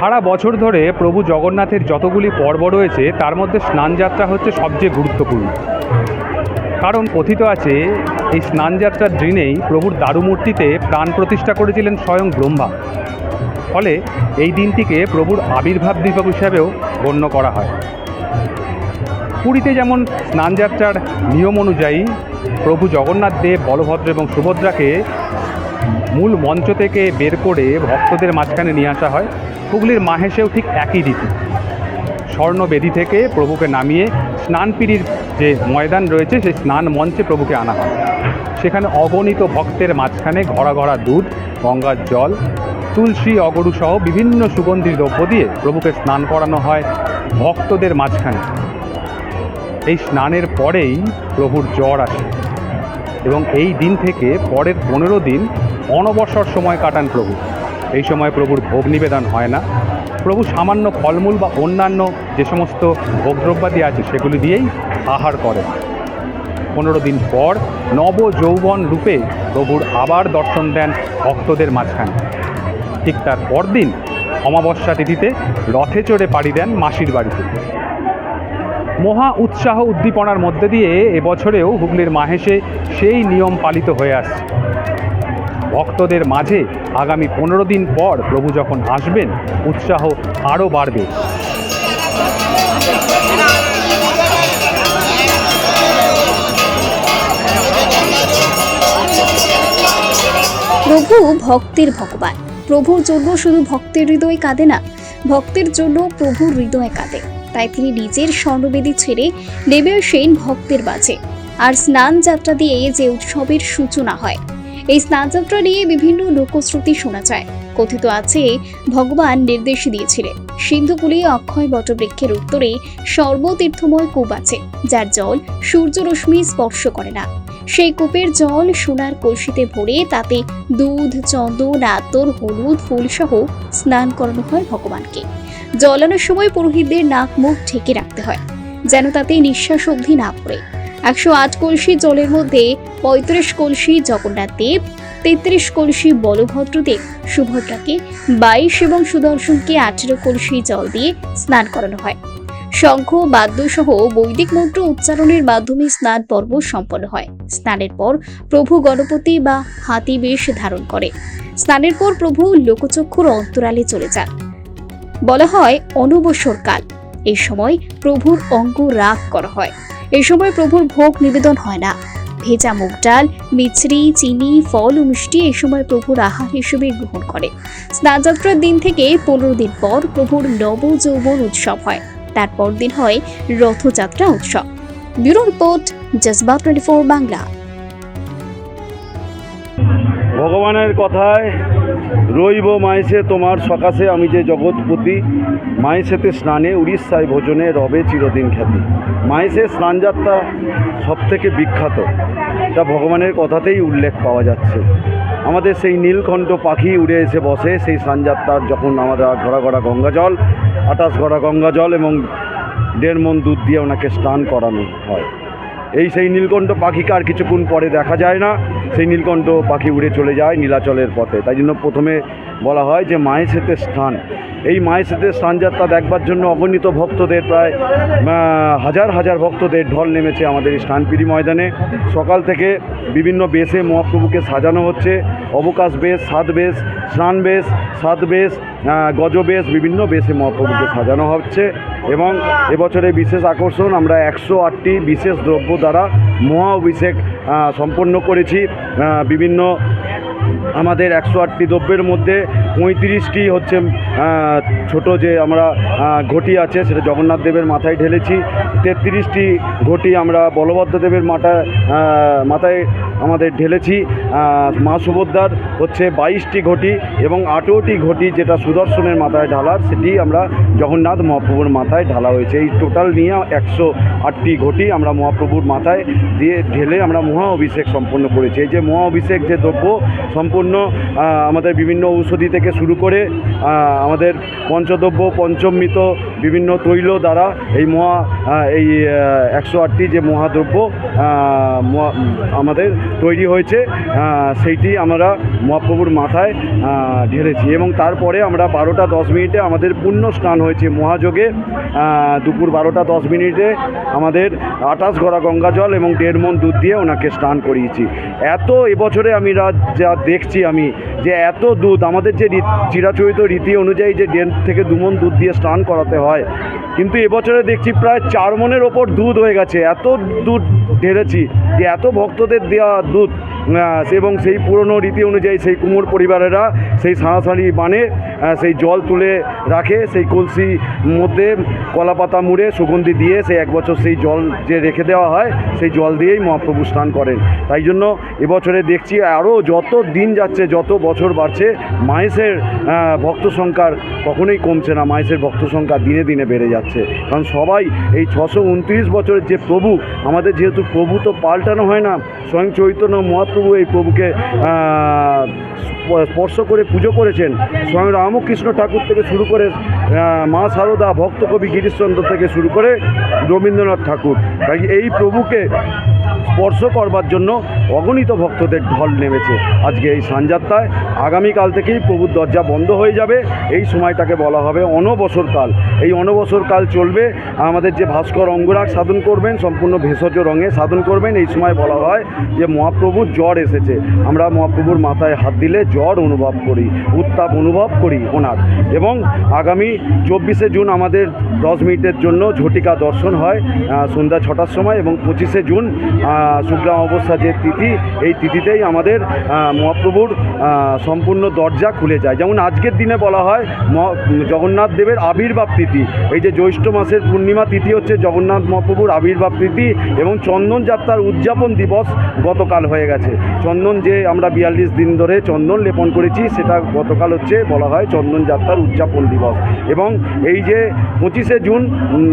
সারা বছর ধরে প্রভু জগন্নাথের যতগুলি পর্ব রয়েছে তার মধ্যে স্নানযাত্রা হচ্ছে সবচেয়ে গুরুত্বপূর্ণ। কারণ কথিত আছে এই স্নানযাত্রার দিনেই প্রভুর দারুমূর্তিতে প্রাণ প্রতিষ্ঠা করেছিলেন স্বয়ং ব্রহ্মা। ফলে এই দিনটিকে প্রভুর আবির্ভাব দিবস হিসাবেও গণ্য করা হয়। পুরীতে যেমন স্নানযাত্রার নিয়ম অনুযায়ী প্রভু জগন্নাথ দেব, বলভদ্র এবং সুভদ্রাকে মূল মঞ্চ থেকে বের করে ভক্তদের মাঝখানে নিয়ে আসা হয়, হুগলির মাহেশেও ঠিক একই রীতি। স্বর্ণবেদী থেকে প্রভুকে নামিয়ে স্নানপিড়ির যে ময়দান রয়েছে সেই স্নান মঞ্চে প্রভুকে আনা হয়। সেখানে অগণিত ভক্তের মাঝখানে ঘড়া ঘড়া দুধ, গঙ্গার জল, তুলসী, অগরু সহ বিভিন্ন সুগন্ধি দ্রব্য দিয়ে প্রভুকে স্নান করানো হয় ভক্তদের মাঝখানে। এই স্নানের পরেই প্রভুর জ্বর আসে এবং এই দিন থেকে পরের 15 দিন অনবসর সময় কাটান প্রভু। এই সময় প্রভুর ভোগ নিবেদন হয় না। প্রভু সামান্য ফলমূল বা অন্যান্য যে সমস্ত ভোগদ্রব্যাদি আছে সেগুলি দিয়েই আহার করেন। 15 দিন পর নব যৌবন রূপে প্রভুর আবার দর্শন দেন ভক্তদের মাঝখানে। ঠিক তার পরদিন অমাবস্যা তিথিতে রথে চড়ে পাড়ি দেন মাসির বাড়িতে। মহা উৎসাহ উদ্দীপনার মধ্যে দিয়ে এবছরেও হুগলির মাহেশে সেই নিয়ম পালিত হয়ে আসছে। ভক্তদের মাঝে আগামী 15 দিন পর প্রভু যখন আসবেন উৎসাহ আরও বাড়বে। প্রভু ভক্তের ভগবান। প্রভুর জন্য শুধু ভক্তের হৃদয় কাঁদে না, ভক্তের জন্য প্রভুর হৃদয় কাঁদে। তাই তিনি নিজের স্বর্ণবেদী ছেড়ে নেমে আসেন ভক্তের মাঝে। আর স্নান যাত্রা দিয়ে যে উৎসবের সূচনা হয়, এই স্নানযাত্রা নিয়ে বিভিন্ন লোকশ্রুতি শোনা যায়। কথিত আছে ভগবান নির্দেশ দিয়েছিলেন সিন্ধুকুলে অক্ষয় বটবৃক্ষের উত্তরে সর্বতীর্থময় কূপ আছে, যার জল সূর্যরশ্মি স্পর্শ করে না। সেই কূপের জল সোনার কলসিতে ভরে তাতে দুধ, চন্দন, আতর, হলুদ, ফুল সহ স্নান করানো হয় ভগবানকে। জলানোর সময় পুরোহিতদের নাক মুখ ঢেকে রাখতে হয় যেন তাতে নিঃশ্বাস অবধি না পড়ে। 108 কলসি জলের মধ্যে 35 কলসি জগন্নাথ দেব, 33 কলসি বলভদ্র দেব, সুভদ্রাকে 22 এবং সুদর্শনকে 18 কলসি জল দিয়ে স্নান করানো হয়। শঙ্খ, বাদ্য সহ বৈদিক মন্ত্র উচ্চারণের মাধ্যমে স্নান পর্ব সম্পন্ন হয়। স্নানের পর প্রভু গণপতি বা হাতি বেশ ধারণ করে। স্নানের পর প্রভু লোকচক্ষুর অন্তরালে চলে যান। বলা হয় অনবসরকাল। এই সময় প্রভুর অঙ্গ রাগ করা হয়। এই সময় প্রভুর ভোগ নিবেদন হয় না। ভেজা মুগ ডাল, মিছরি, চিনি, ফল ও মিষ্টি এই সময় প্রভুর আহার হিসেবে গ্রহণ করে। স্নানযাত্রার দিন থেকে 15 দিন পর প্রভুর নব যৌবন উৎসব হয়। তারপর দিন হয় রথযাত্রা উৎসব। Bureau report, Jajba 24 Bangla. ভগবানের কথায় রইব মাইসে তোমার সকাশে, আমি যে জগৎপতি, মাইসেতে স্নানে উড়িষ্যায় ভোজনে রবে চিরদিন খ্যাতি। মাইসে স্নানযাত্রা সবথেকে বিখ্যাত, এটা ভগবানের কথাতেই উল্লেখ পাওয়া যাচ্ছে। আমাদের সেই নীলকণ্ঠ পাখি উড়ে এসে বসে সেই স্নানযাত্রার, যখন আমাদের ঘড়া ঘড়া গঙ্গা জল, 28 ঘড়া গঙ্গা জল এবং 1.5 মণ দুধ দিয়ে ওনাকে স্নান করানো হয়। সেই নীলকণ্ঠ পাখিকে আর কিছুক্ষণ পরে দেখা যায় না, সেই নীলকণ্ঠ পাখি উড়ে চলে যায় নীলাচলের পথে। তাই জন্য প্রথমে বলা হয় যে মাহেশেতে স্নান। এই মাহেশেতে স্নানযাত্রা দেখবার জন্য অগণিত ভক্তদের, প্রায় হাজার হাজার ভক্তদের ঢল নেমেছে আমাদের এই স্নানপিড়ি ময়দানে। সকাল থেকে বিভিন্ন বেশে মহাপ্রভুকে সাজানো হচ্ছে। অবকাশ বেশ, সাত বেশ, স্নান বেশ, সাত বেশ, গজ বেশ, বিভিন্ন বেশে মহাপ্রভুকে সাজানো হচ্ছে। এবং এবছরে বিশেষ আকর্ষণ, আমরা 108টি বিশেষ দ্রব্য দ্বারা মহা অভিষেক সম্পন্ন করেছি। বিভিন্ন আমাদের 108টি দ্রব্যের মধ্যে 35টি হচ্ছে ছোট যে আমরা ঘটি আছে সেটা জগন্নাথ দেবের মাথায় ঢেলেছি। 33টি ঘটি আমরা বলভদ্র দেবের মাথায় আমাদের ঢেলেছি। মা সুভদ্রার হচ্ছে 22টি ঘটি এবং 18টি ঘটি যেটা সুদর্শনের মাথায় ঢালার, সেটি আমরা জগন্নাথ মহাপ্রভুর মাথায় ঢালা হয়েছে। এই টোটাল নিয়ে 108টি ঘটি আমরা মহাপ্রভুর মাথায় দিয়ে ঢেলে আমরা মহা অভিষেক সম্পন্ন করেছি। এই যে মহা অভিষেক যে দ্রব্য সম্পূর্ণ আমাদের বিভিন্ন ঔষধি থেকে শুরু করে আমাদের পঞ্চদ্রব্য, পঞ্চমৃত, বিভিন্ন তৈল দ্বারা এই এই 108টি যে মহাদ্রব্য আমাদের তৈরি হয়েছে সেইটি আমরা মহাপ্রভুর মাথায় ঢেলেছি এবং তারপরে আমরা 12টা 10 মিনিটে আমাদের পুণ্য স্নান হয়েছে মহাযোগে। দুপুর 12টা 10 মিনিটে আমাদের 28 গড়া গঙ্গা জল এবং 1.5 মণ দুধ দিয়ে ওনাকে স্নান করিয়েছি। এত এবছরে আমি যা দেখছি আমি যে এত দুধ আমাদের যে চিরাচরিত রীতি অনুযায়ী যে 1.5 থেকে 2 মণ দুধ দিয়ে স্নান করাতে হয়, কিন্তু এবছরে দেখছি প্রায় 4 মণের ওপর দুধ হয়ে গেছে। এত দুধ ঢেলেছি যে এত ভক্তদের দেওয়া দুধ এবং সেই পুরনো রীতি অনুযায়ী সেই কুমোর পরিবারেরা সেই সাঁড়াসাঁড়ি বানে সেই জল তুলে রাখে, সেই কলসির মধ্যে কলাপাতা মুড়ে সুগন্ধি দিয়ে সেই 1 বছর সেই জল যে রেখে দেওয়া হয় সেই জল দিয়েই মহাপ্রভু স্নান করেন। তাই জন্য এবছরে দেখছি আরও যত দিন যাচ্ছে যত বছর বাড়ছে মাহেশের ভক্ত সংখ্যা কখনোই কমছে না, মাহেশের ভক্ত সংখ্যা দিনে দিনে বেড়ে যাচ্ছে। কারণ সবাই এই 629 বছরের যে প্রভু আমাদের, যেহেতু প্রভু তো পাল্টানো হয় না, স্বয়ং চৈতন্য মহাপ্রভু এই প্রভুকে স্পর্শ করে পুজো করেছেন। স্বয়ং রামকৃষ্ণ ঠাকুর থেকে শুরু করে মা সারদা, ভক্ত কবি গিরিশচন্দ্র থেকে শুরু করে রবীন্দ্রনাথ ঠাকুর, তাই এই প্রভুকে স্পর্শ করবার জন্য অগণিত ভক্তদের ঢল নেমেছে আজকে এই স্নানযাত্রায়। আগামীকাল থেকেই প্রভুর দরজা বন্ধ হয়ে যাবে। এই সময়টাকে বলা হবে অনবসরকাল। এই অনবসরকাল চলবে। আমাদের যে ভাস্কর অঙ্গরাগ সাধন করবেন, সম্পূর্ণ ভেষজ রঙে সাধন করবেন। এই সময় বলা হয় যে মহাপ্রভুর জ্বর এসেছে, আমরা মহাপ্রভুর মাথায় হাত দিলে জ্বর অনুভব করি, উত্তাপ অনুভব করি ওনার। এবং আগামী 24শে জুন আমাদের 10 মিনিটের জন্য ঝটিকা দর্শন হয় সন্ধ্যা 6টার সময়, এবং 25শে জুন শুক্লা অমাবস্যা যে তিথি, এই তিথিতেই আমাদের মহাপ্রভুর সম্পূর্ণ দরজা খুলে যায়। যেমন আজকের দিনে বলা হয় জগন্নাথ দেবের আবির্ভাব তিথি। এই যে জ্যৈষ্ঠ মাসের পূর্ণিমা তিথি হচ্ছে জগন্নাথ মহাপ্রভুর আবির্ভাব তিথি, এবং চন্দন যাত্রার উদযাপন দিবস গতকাল হয়ে গেছে। চন্দন যে আমরা 42 দিন ধরে চন্দন লেপন করেছি, সেটা গতকাল হচ্ছে বলা হয় চন্দন যাত্রার উদযাপন দিবস। এবং এই যে 25শে জুন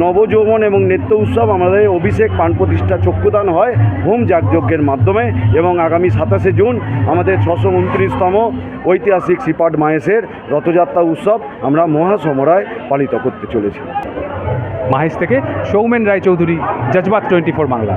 নবযৌবন এবং নৃত্য উৎসব, আমাদের অভিষেক প্রাণ প্রতিষ্ঠা চক্ষুদান হয় হোম যাগযজ্ঞের মাধ্যমে। এবং আগামী 27শে জুন আমাদের 629তম ঐতিহাসিক শ্রীপাঠ মাহেশের রথযাত্রা উৎসব আমরা মহাসমরায় পালিত করতে চলেছি। মাহেশ থেকে সৌমেন রায়চৌধুরী, জজবাত 24 বাংলা।